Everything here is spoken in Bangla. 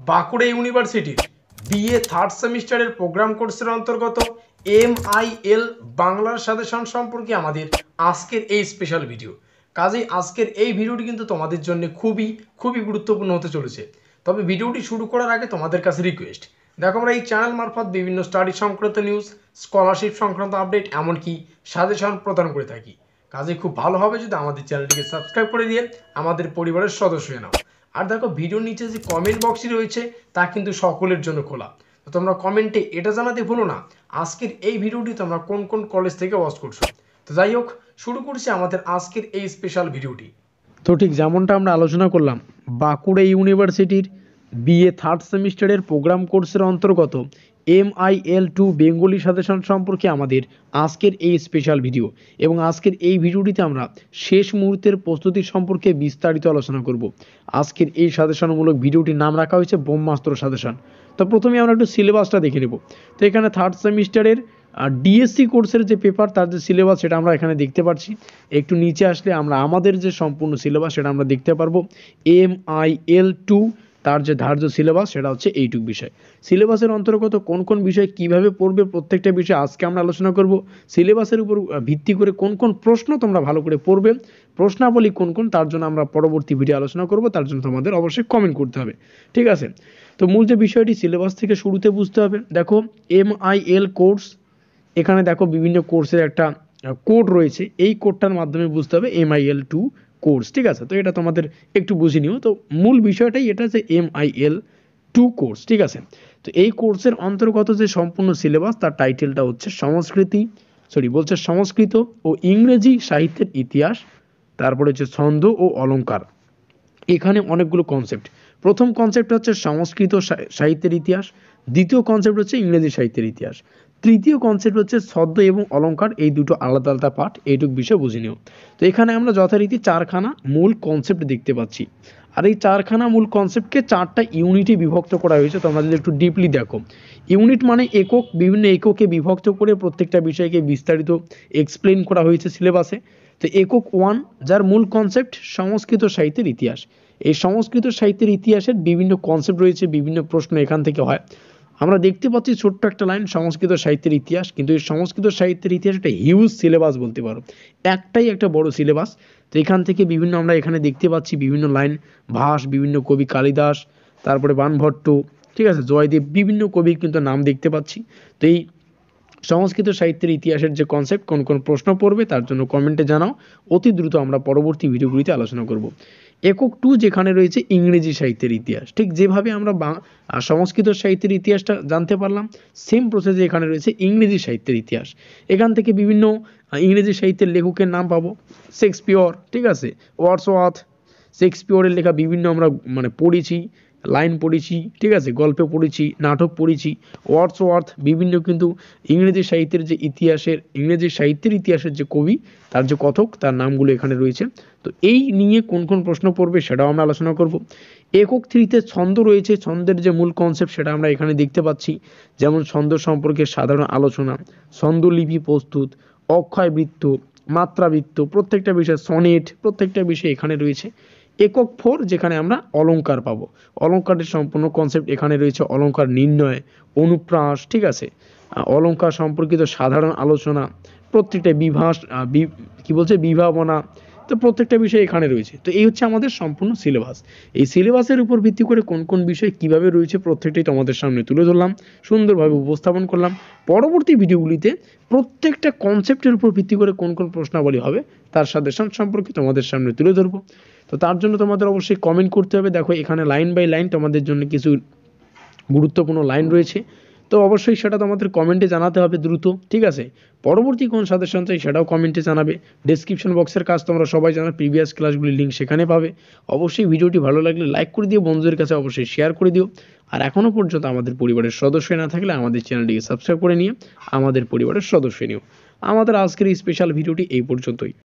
বাঁকুড়া ইউনিভার্সিটির বিএ থার্ড সেমিস্টারের প্রোগ্রাম কোর্সের অন্তর্গত MIL বাংলার সাজেশন সম্পর্কে আমাদের আজকের এই স্পেশাল ভিডিও। কাজেই আজকের এই ভিডিওটি কিন্তু তোমাদের জন্য খুবই গুরুত্বপূর্ণ হতে চলেছে। তবে ভিডিওটি শুরু করার আগে তোমাদের কাছে রিকোয়েস্ট, দেখো আমরা এই চ্যানেল মারফত বিভিন্ন স্টাডি সংক্রান্ত নিউজ, স্কলারশিপ সংক্রান্ত আপডেট, এমনকি সাজেশন প্রদান করে থাকি। কাজে খুব ভালো হবে যদি আমাদের চ্যানেলটিকে সাবস্ক্রাইব করে দিয়ে আমাদের পরিবারের সদস্য হয়ে নাও। আর দেখো ভিডিওর নিচে যে কমেন্ট বক্সটি রয়েছে তা কিন্তু সকলের জন্য খোলা, তো তোমরা কমেন্টে এটা জানাতে ভুলো না আজকের এই ভিডিওটি তোমরা কোন কোন কলেজ থেকে ওয়াচ করছো। তো যাই হোক, শুরু করছি আমাদের আজকের এই স্পেশাল ভিডিওটি। তো ঠিক যেমনটা আমরা আলোচনা করলাম, বাঁকুড়া ইউনিভার্সিটির বিএ থার্ড সেমিস্টারের প্রোগ্রাম কোর্সের অন্তর্গত MIL2 বেঙ্গলি সাজেশন সম্পর্কে আমাদের আজকের এই স্পেশাল ভিডিও, এবং আজকের এই ভিডিওটিতে আমরা শেষ মুহূর্তের প্রস্তুতি সম্পর্কে বিস্তারিত আলোচনা করব। আজকের এই সাজেশনমূলক ভিডিওটির নাম রাখা হয়েছে ব্রহ্মাস্ত্র সাজেশন। তো প্রথমে আমরা একটু সিলেবাসটা দেখে নেব। তো এখানে থার্ড সেমিস্টারের ডিএসসি কোর্সের যে পেপার, তার যে সিলেবাস সেটা আমরা এখানে দেখতে পাচ্ছি। একটু নিচে আসলে আমরা আমাদের যে সম্পূর্ণ সিলেবাস সেটা আমরা দেখতে পারবো। MIL2 তার যে ধার্য সিলেবাস সেটা হচ্ছে এইটুক বিষয়। সিলেবাসের অন্তর্গত কোন কোন বিষয় কিভাবে পড়বে প্রত্যেকটা বিষয় আজকে আমরা আলোচনা করব। সিলেবাসের উপর ভিত্তি করে কোন কোন প্রশ্ন তোমরা ভালো করে পড়বে, প্রশ্নাবলী কোন কোন, তার জন্য আমরা পরবর্তী ভিডিও আলোচনা করব। তার জন্য তোমাদের অবশ্যই কমেন্ট করতে হবে, ঠিক আছে? তো মূল যে বিষয়টি সিলেবাস থেকে শুরুতে বুঝতে হবে। দেখো MIL কোর্স, এখানে দেখো বিভিন্ন কোর্সের একটা কোড রয়েছে, এই কোডটার মাধ্যমে বুঝতে হবে MIL2 কোর্স, ঠিক আছে? তো এটা তোমাদের একটু বুঝে নিও। তো মূল বিষয়টাই এটা যে MIL2 কোর্স, ঠিক আছে? তো এই কোর্সের অন্তর্গত যে সম্পূর্ণ সিলেবাস, তার টাইটেলটা হচ্ছে সংস্কৃত ও ইংরেজি সাহিত্যের ইতিহাস, তারপরে হচ্ছে ছন্দ ও অলংকার। এখানে অনেকগুলো কনসেপ্ট। প্রথম কনসেপ্ট হচ্ছে সংস্কৃত সাহিত্যের ইতিহাস, দ্বিতীয় কনসেপ্ট হচ্ছে ইংরেজি সাহিত্যের ইতিহাস, তৃতীয় কনসেপ্ট হচ্ছে ছন্দ এবং অলংকার। এই দুটো আলাদা আলাদা পার্ট, এইটুক বিষয় বুঝে নিও। তো এখানে আমরা যথারীতি চারখানা মূল কনসেপ্ট দেখতে পাচ্ছি, আর এই চারখানা মূল কনসেপ্টকে চারটা ইউনিটে বিভক্ত করা হয়েছে। তোমরা যদি একটু ডিপলি দেখো, ইউনিট মানে একক, বিভিন্ন এককে বিভক্ত করে প্রত্যেকটা বিষয়কে বিস্তারিত এক্সপ্লেন করা হয়েছে সিলেবাসে। তো একক 1, যার মূল কনসেপ্ট সংস্কৃত সাহিত্যের ইতিহাস। এই সংস্কৃত সাহিত্যের ইতিহাসের বিভিন্ন কনসেপ্ট রয়েছে, বিভিন্ন প্রশ্ন এখান থেকে হয়। আমরা দেখতে পাচ্ছি ছোট্ট একটা লাইন সংস্কৃত সাহিত্যের ইতিহাস, কিন্তু এই সংস্কৃত সাহিত্যের ইতিহাস একটা হিউজ সিলেবাস বলতে পারো, একটাই একটা বড় সিলেবাস। তো এখান থেকে বিভিন্ন আমরা এখানে দেখতে পাচ্ছি বিভিন্ন লাইন, ভাস, বিভিন্ন কবি কালিদাস, তারপরে বাণভট্ট, ঠিক আছে, জয়দেব, বিভিন্ন কবির কিন্তু নাম দেখতে পাচ্ছি। তো এই সংস্কৃত সাহিত্যের ইতিহাসের যে কনসেপ্ট, কোন কোন প্রশ্ন পড়বে তার জন্য কমেন্টে জানাও, অতি দ্রুত আমরা পরবর্তী ভিডিওগুলিতে আলোচনা করব। একক 2 যেখানে রয়েছে ইংরেজি সাহিত্যের ইতিহাস, ঠিক যেভাবে আমরা সংস্কৃত সাহিত্যের ইতিহাসটা জানতে পারলাম, সেম প্রসেসে এখানে রয়েছে ইংরেজি সাহিত্যের ইতিহাস। এখান থেকে বিভিন্ন ইংরেজি সাহিত্যের লেখকের নাম পাবো, শেক্সপিয়র, ঠিক আছে, ওয়ার্ডসওয়ার্থ, শেক্সপিয়রের লেখা বিভিন্ন আমরা পড়েছি, লাইন পড়েছি, ঠিক আছে, গল্প পড়েছি, নাটক পড়েছি। ওয়ার্ডসওয়ার্থ বিভিন্ন কিন্তু ইংরেজি সাহিত্যের ইতিহাসের যে কবি, তার যে কথক, তার নামগুলো এখানে রয়েছে। তো এই নিয়ে কোন কোন প্রশ্ন পড়বে সেটাও আমরা আলোচনা করব। একক 3তে ছন্দ রয়েছে, ছন্দের যে মূল কনসেপ্ট সেটা আমরা এখানে দেখতে পাচ্ছি, যেমন ছন্দ সম্পর্কে সাধারণ আলোচনা, ছন্দলিপি প্রস্তুত, অক্ষয়বৃত্ত, মাত্রাবৃত্ত, প্রত্যেকটা বিষয়, সনেট, প্রত্যেকটা বিষয় এখানে রয়েছে। একক 4 যেখানে আমরা অলংকার পাবো, অলংকারের সম্পূর্ণ কনসেপ্ট এখানে রয়েছে, অলংকার নির্ণয়, অনুপ্রাস, ঠিক আছে, অলংকার সম্পর্কিত সাধারণ আলোচনা, প্রত্যেকটা বিভাবনা, তো প্রত্যেকটা বিষয় এখানে রয়েছে। তো এই হচ্ছে আমাদের সম্পূর্ণ সিলেবাস। এই সিলেবাসের উপর ভিত্তি করে কোন কোন বিষয় কিভাবে রয়েছে প্রত্যেকটাই তোমাদের সামনে তুলে ধরলাম, সুন্দরভাবে উপস্থাপন করলাম। পরবর্তী ভিডিওগুলিতে প্রত্যেকটা কনসেপ্টের উপর ভিত্তি করে কোন কোন প্রশ্নাবলী হবে তার সাজেশন সম্পর্কে তোমাদের সামনে তুলে ধরবো। তো তার জন্য তোমাদের অবশ্যই কমেন্ট করতে হবে। দেখো এখানে লাইন বাই লাইন তোমাদের জন্য কিছু গুরুত্বপূর্ণ লাইন রয়েছে, তো অবশ্যই সেটা তোমাদের কমেন্টে জানাতে হবে দ্রুত, ঠিক আছে? পরবর্তী কোন সাজেশন চাই সেটাও কমেন্টে জানাবে। ডেসক্রিপশন বক্সের কাজ তোমরা সবাই জানো, প্রিভিয়াস ক্লাসগুলির লিঙ্ক সেখানে পাবে। অবশ্যই ভিডিওটি ভালো লাগলে লাইক করে দিও, বন্ধুদের কাছে অবশ্যই শেয়ার করে দিও। আর এখনও পর্যন্ত আমাদের পরিবারের সদস্য না থাকলে আমাদের চ্যানেলটিকে সাবস্ক্রাইব করে নিয়ে আমাদের পরিবারের সদস্য নিও। আমাদের আজকের এই স্পেশাল ভিডিওটি এই পর্যন্তই।